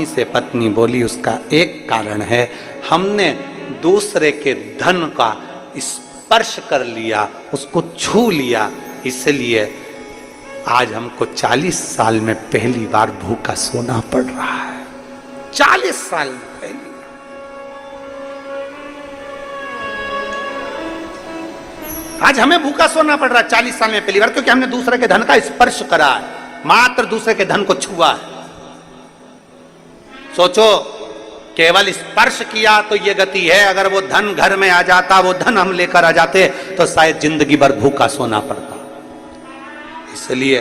वहीं से पत्नी बोली, उसका एक कारण है, हमने दूसरे के धन का स्पर्श कर लिया, उसको छू लिया, इसलिए आज हमको 40 साल में पहली बार भूखा सोना पड़ रहा है। 40 साल में पहली। आज हमें भूखा सोना पड़ रहा है 40 साल में पहली बार, क्योंकि हमने दूसरे के धन का स्पर्श करा है, मात्र दूसरे के धन को छुआ है। सोचो, केवल स्पर्श किया तो ये गति है, अगर वो धन घर में आ जाता, वो धन हम लेकर आ जाते, तो शायद जिंदगी भर भूखा सोना पड़ता। इसलिए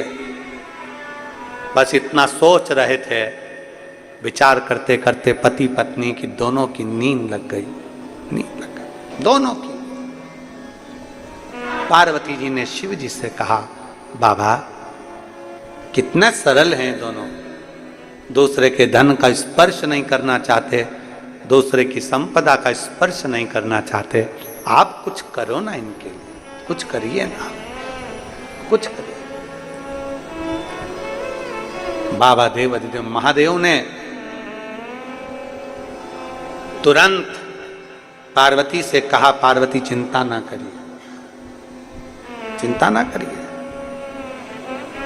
बस इतना सोच रहे थे, विचार करते करते पति पत्नी की दोनों की नींद लग गई, नींद लग गई दोनों की। पार्वती जी ने शिव जी से कहा, बाबा कितना सरल हैं दोनों, दूसरे के धन का स्पर्श नहीं करना चाहते, दूसरे की संपदा का स्पर्श नहीं करना चाहते, आप कुछ करो ना इनके लिए, कुछ करिए ना, कुछ करिए। बाबा देव अधिदेव महादेव ने तुरंत पार्वती से कहा, पार्वती चिंता ना करिए, चिंता ना करिए,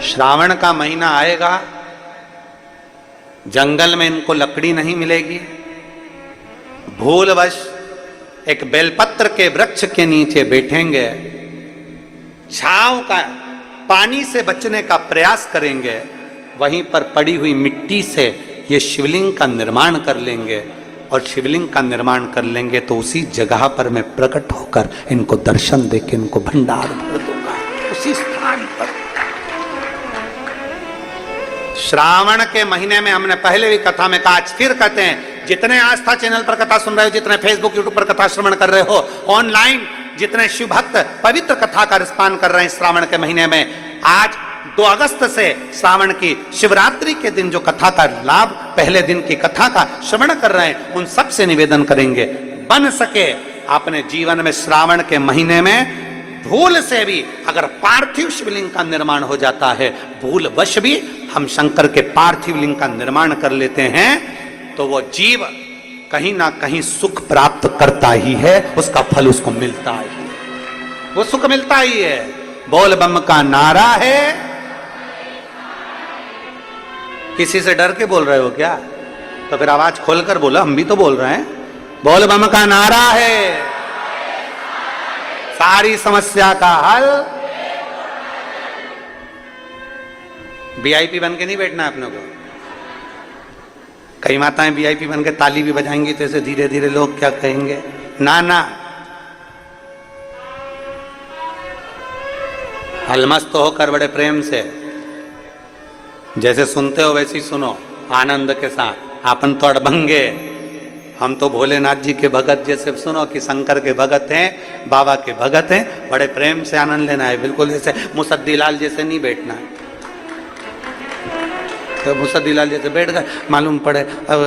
श्रावण का महीना आएगा, जंगल में इनको लकड़ी नहीं मिलेगी, भूलवश एक बेलपत्र के वृक्ष के नीचे बैठेंगे, छांव का, पानी से बचने का प्रयास करेंगे, वहीं पर पड़ी हुई मिट्टी से ये शिवलिंग का निर्माण कर लेंगे, और शिवलिंग का निर्माण कर लेंगे तो उसी जगह पर मैं प्रकट होकर इनको दर्शन देकर इनको भंडार भर दूंगा, उसी स्थान पर। श्रावण के महीने में हमने पहले भी कथा में कहा, आज फिर कहते हैं, जितने आस्था चैनल पर कथा सुन रहे हो, जितने फेसबुक यूट्यूब पर कथा श्रवण कर रहे हो, ऑनलाइन जितने शिव भक्त पवित्र कथा का रिस्पान कर रहे हैं श्रावण के महीने में, आज 2 अगस्त से श्रावण की शिवरात्रि के दिन जो कथा का लाभ, पहले दिन की कथा का श्रवण कर रहे हैं, उन सब से निवेदन करेंगे, बन सके अपने जीवन में श्रावण के महीने में भूल से भी अगर पार्थिव शिवलिंग का निर्माण हो जाता है, भूलवश भी हम शंकर के पार्थिव लिंग का निर्माण कर लेते हैं, तो वो जीव कहीं ना कहीं सुख प्राप्त करता ही है, उसका फल उसको मिलता ही है, वो सुख मिलता ही है। बोल बम का नारा है। किसी से डर के बोल रहे हो क्या? तो फिर आवाज खोलकर बोलो, हम भी तो बोल रहे हैं। बोल बम का नारा है, सारी समस्या का हल। वीआईपी बन के नहीं बैठना है अपने को। कई माताएं वीआईपी बन के ताली भी बजाएंगी तो ऐसे धीरे धीरे लोग क्या कहेंगे, ना ना, हलमस्त होकर बड़े प्रेम से, जैसे सुनते हो वैसे ही सुनो, आनंद के साथ। आपन तो अड़भंगे, हम तो भोलेनाथ जी के भगत, जैसे सुनो कि शंकर के भगत हैं, बाबा के भगत हैं, बड़े प्रेम से आनंद लेना है। बिल्कुल जैसे मुसद्दीलाल जैसे नहीं बैठना है। तो मुसद्दीलाल जैसे बैठ गए, मालूम पड़े अब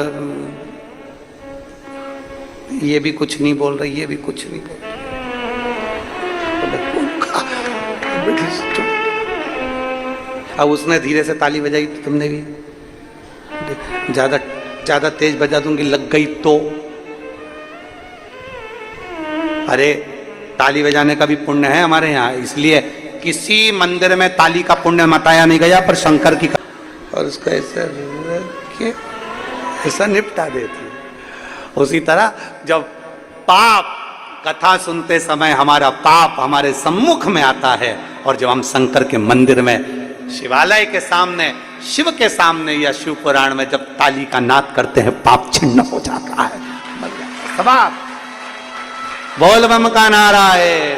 ये भी कुछ नहीं बोल रहे, ये भी कुछ नहीं बोल रहे, अब उसने धीरे से ताली बजाई तो तुमने भी ज्यादा तेज बजा दूंगी, लग गई तो। अरे ताली बजाने का भी पुण्य है हमारे यहाँ, इसलिए किसी मंदिर में ताली का पुण्य बताया नहीं गया, पर शंकर की और उसको ऐसा निपटा देती। उसी तरह जब पाप कथा सुनते समय हमारा पाप हमारे सम्मुख में आता है, और जब हम शंकर के मंदिर में, शिवालय के सामने, शिव के सामने या शिव पुराण में जब ताली का नाद करते हैं, पाप छिन्न हो जाता है, समाप्त। बोल बम का नारा है,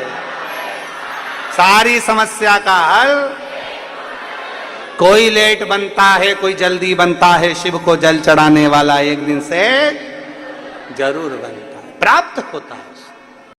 सारी समस्या का हल। कोई लेट बनता है, कोई जल्दी बनता है, शिव को जल चढ़ाने वाला एक दिन से जरूर बनता है, प्राप्त होता है।